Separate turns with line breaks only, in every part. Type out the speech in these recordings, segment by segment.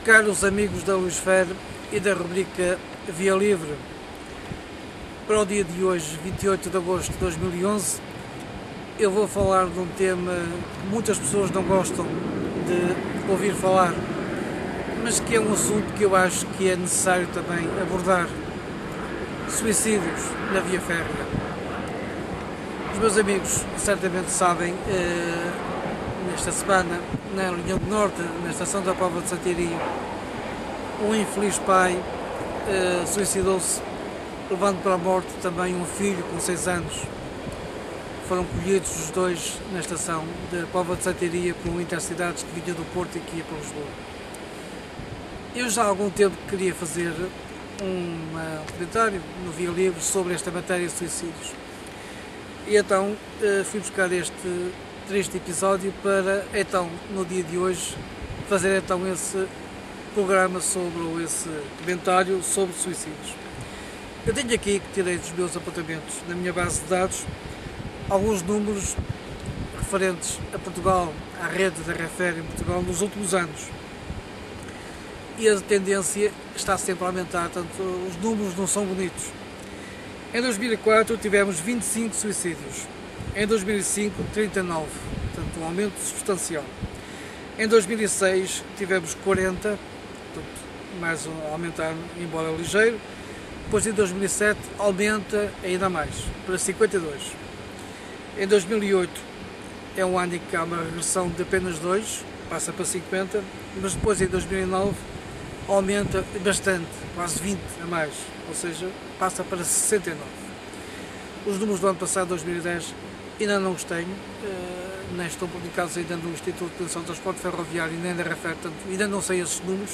Caros amigos da Luisfera e da rubrica Via Livre, para o dia de hoje, 28 de agosto de 2011, eu vou falar de um tema que muitas pessoas não gostam de ouvir falar, mas que é um assunto que eu acho que é necessário também abordar: suicídios na via férrea. Os meus amigos certamente sabem, nesta semana, na linha do Norte, na estação da Póvoa de Santiria, um infeliz pai suicidou-se, levando para a morte também um filho com 6 anos. Foram colhidos os dois na estação da Póvoa de Santiria por um Intercidades que vinha do Porto e que ia para Lisboa. Eu já há algum tempo queria fazer um comentário no Via Livre sobre esta matéria de suicídios. E então fui buscar este triste episódio para, então, no dia de hoje, fazer então esse programa sobre esse comentário sobre suicídios. Eu tenho aqui, que tirei dos meus apontamentos na minha base de dados, alguns números referentes a Portugal, à rede da RFR em Portugal nos últimos anos. E a tendência está sempre a aumentar, portanto os números não são bonitos. Em 2004 tivemos 25 suicídios, em 2005 39, portanto um aumento substancial. Em 2006 tivemos 40, portanto mais um aumentar, embora ligeiro. Depois em 2007 aumenta ainda mais, para 52. Em 2008 é um ano em que há uma regressão de apenas 2, passa para 50, mas depois em 2009 aumenta bastante, quase 20 a mais, ou seja, passa para 69. Os números do ano passado, 2010, ainda não os tenho, nem estão publicados ainda no Instituto de Atenção do Transporte Ferroviário nem na RFR, portanto ainda não sei esses números,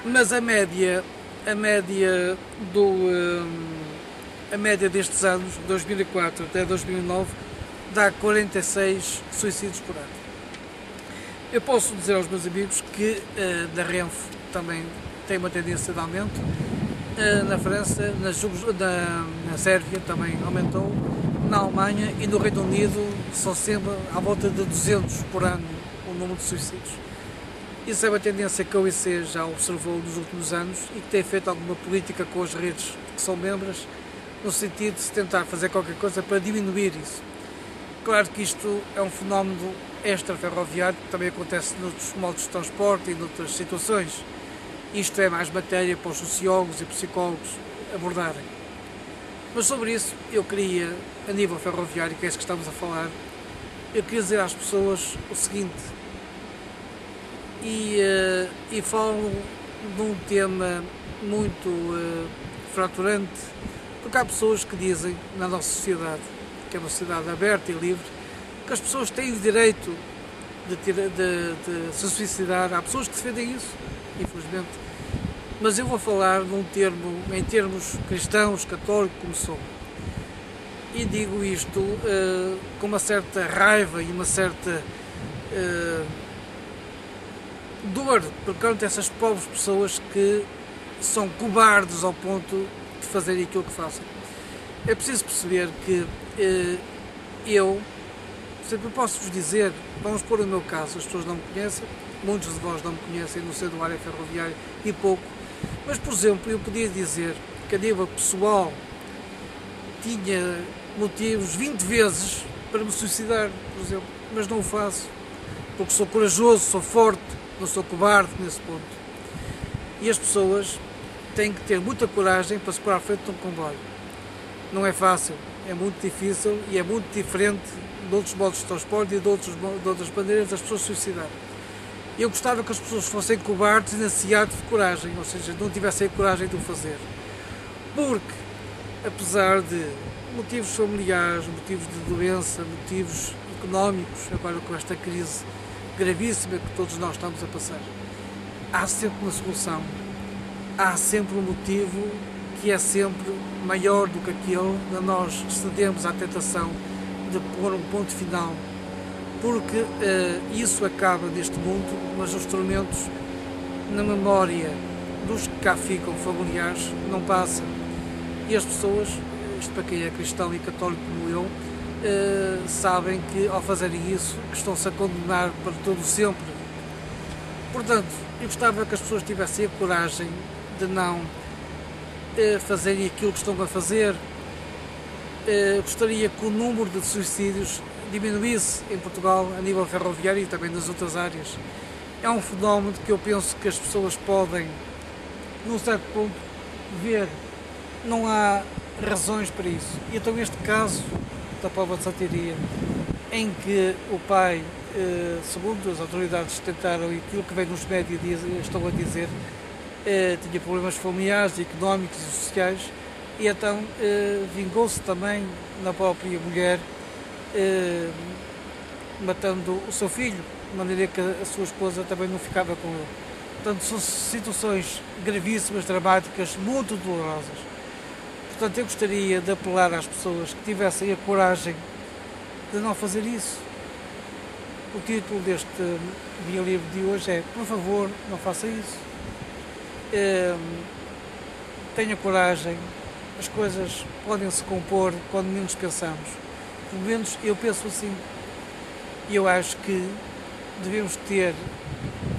mas a média destes anos, 2004 até 2009, dá 46 suicídios por ano. Eu posso dizer aos meus amigos que da Renfe também tem uma tendência de aumento, na França, na Sérvia também aumentou, na Alemanha e no Reino Unido são sempre à volta de 200 por ano o número de suicídios. Isso é uma tendência que a OIC já observou nos últimos anos e que tem feito alguma política com as redes que são membros, no sentido de se tentar fazer qualquer coisa para diminuir isso. Claro que isto é um fenómeno extra-ferroviário que também acontece noutros modos de transporte e noutras situações. Isto é mais matéria para os sociólogos e psicólogos abordarem. Mas sobre isso eu queria, a nível ferroviário, que é isso que estamos a falar, eu queria dizer às pessoas o seguinte, e falo de um tema muito fraturante, porque há pessoas que dizem na nossa sociedade, que é uma sociedade aberta e livre, que as pessoas têm o direito de se suicidar. Há pessoas que defendem isso, infelizmente, mas eu vou falar em termos cristãos, católicos, como sou, e digo isto com uma certa raiva e uma certa dor perante essas pobres pessoas que são cobardes ao ponto de fazerem aquilo que fazem. É preciso perceber que eu sempre posso-vos dizer, vamos pôr o meu caso, as pessoas não me conhecem, muitos de vós não me conhecem, não sei do área ferroviária e pouco, mas por exemplo eu podia dizer que a nível pessoal tinha motivos 20 vezes para me suicidar, por exemplo, mas não o faço, porque sou corajoso, sou forte, não sou cobarde nesse ponto. E as pessoas têm que ter muita coragem para se pôr à frente de um comboio. Não é fácil, é muito difícil e é muito diferente de outros modos de transporte e de outras maneiras das pessoas suicidarem. Eu gostava que as pessoas fossem cobardes e nesse ato de coragem, ou seja, não tivessem a coragem de o fazer. Porque, apesar de motivos familiares, motivos de doença, motivos económicos, agora com esta crise gravíssima que todos nós estamos a passar, há sempre uma solução, há sempre um motivo que é sempre maior do que aquele de nós cedemos à tentação de pôr um ponto final, porque isso acaba neste mundo, mas os tormentos na memória dos que cá ficam familiares não passam, e as pessoas, isto para quem é cristão e católico como eu, sabem que ao fazerem isso que estão-se a condenar para todo sempre Portanto, eu gostava que as pessoas tivessem a coragem de não fazerem aquilo que estão a fazer. Gostaria que o número de suicídios diminuísse em Portugal, a nível ferroviário e também nas outras áreas. É um fenómeno que eu penso que as pessoas podem, num certo ponto, ver. Não há razões para isso. E então este caso da prova de Santiria, em que o pai, segundo as autoridades tentaram, e aquilo que vem nos médias estão a dizer, tinha problemas familiares, económicos e sociais, e então vingou-se também na própria mulher, matando o seu filho, de maneira que a sua esposa também não ficava com ele. Portanto, são situações gravíssimas, dramáticas, muito dolorosas. Portanto, eu gostaria de apelar às pessoas que tivessem a coragem de não fazer isso. O título deste Via Livre de hoje é: por favor, não faça isso. Tenha coragem, as coisas podem se compor quando menos pensamos. Pelo menos eu penso assim. E eu acho que devemos ter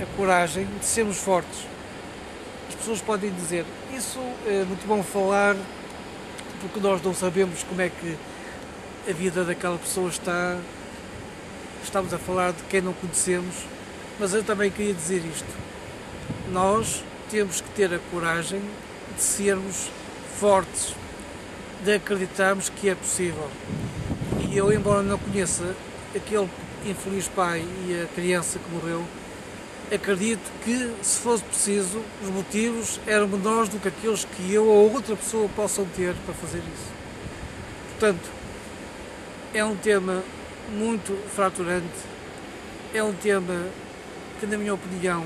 a coragem de sermos fortes. As pessoas podem dizer, isso é muito bom falar, porque nós não sabemos como é que a vida daquela pessoa está. Estamos a falar de quem não conhecemos, mas eu também queria dizer isto. Nós temos que ter a coragem de sermos fortes, de acreditarmos que é possível. E eu, embora não conheça aquele infeliz pai e a criança que morreu, acredito que, se fosse preciso, os motivos eram menores do que aqueles que eu ou outra pessoa possam ter para fazer isso. Portanto, é um tema muito fraturante, é um tema que, na minha opinião,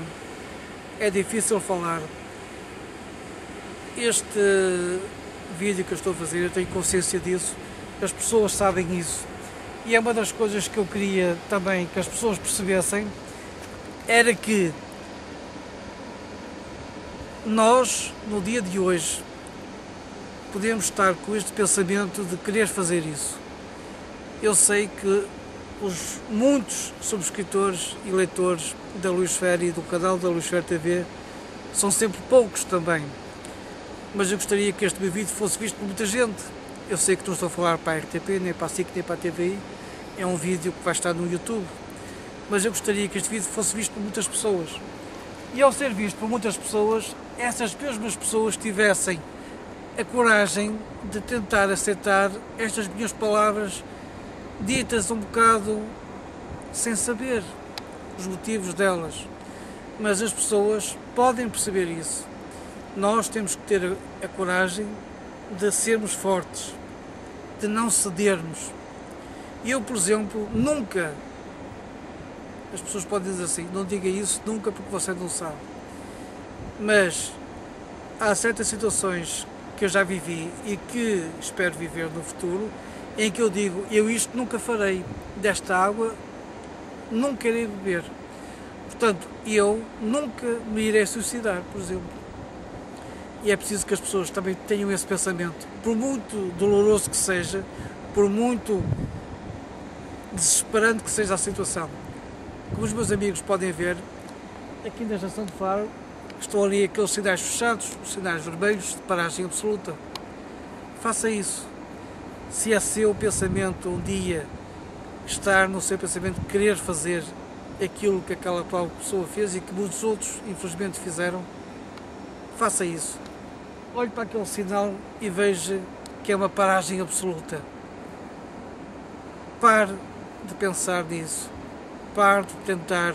é difícil falar. Este vídeo que eu estou a fazer, eu tenho consciência disso, as pessoas sabem isso, e é uma das coisas que eu queria também que as pessoas percebessem, era que nós, no dia de hoje, podemos estar com este pensamento de querer fazer isso. Eu sei que os muitos subscritores e leitores da Luisfera e do canal da Luisfera TV são sempre poucos também, mas eu gostaria que este meu vídeo fosse visto por muita gente. Eu sei que não estou a falar para a RTP, nem para a SIC, nem para a TVI, é um vídeo que vai estar no YouTube, mas eu gostaria que este vídeo fosse visto por muitas pessoas. E ao ser visto por muitas pessoas, essas mesmas pessoas tivessem a coragem de tentar aceitar estas minhas palavras ditas um bocado sem saber os motivos delas. Mas as pessoas podem perceber isso. Nós temos que ter a coragem de sermos fortes, de não cedermos. Eu, por exemplo, nunca, as pessoas podem dizer assim, não diga isso nunca porque você não sabe, mas há certas situações que eu já vivi e que espero viver no futuro, em que eu digo, eu isto nunca farei, desta água nunca irei beber. Portanto, eu nunca me irei suicidar, por exemplo. E é preciso que as pessoas também tenham esse pensamento, por muito doloroso que seja, por muito desesperante que seja a situação. Como os meus amigos podem ver, aqui na estação de Faro estão ali aqueles sinais fechados, os sinais vermelhos de paragem absoluta. Faça isso. Se é seu pensamento um dia estar no seu pensamento querer fazer aquilo que aquela pessoa fez e que muitos outros infelizmente fizeram, faça isso. Olhe para aquele sinal e veja que é uma paragem absoluta. Pare de pensar nisso. Pare de tentar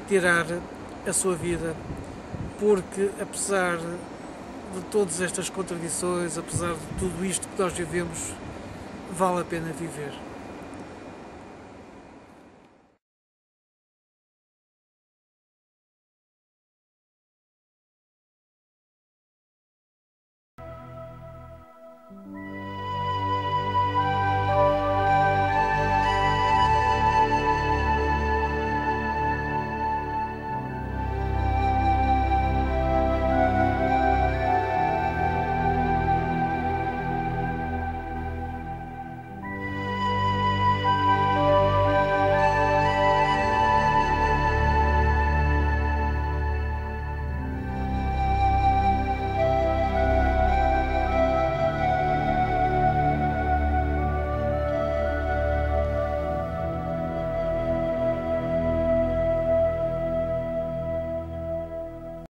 tirar a sua vida, porque apesar de todas estas contradições, apesar de tudo isto que nós vivemos, vale a pena viver.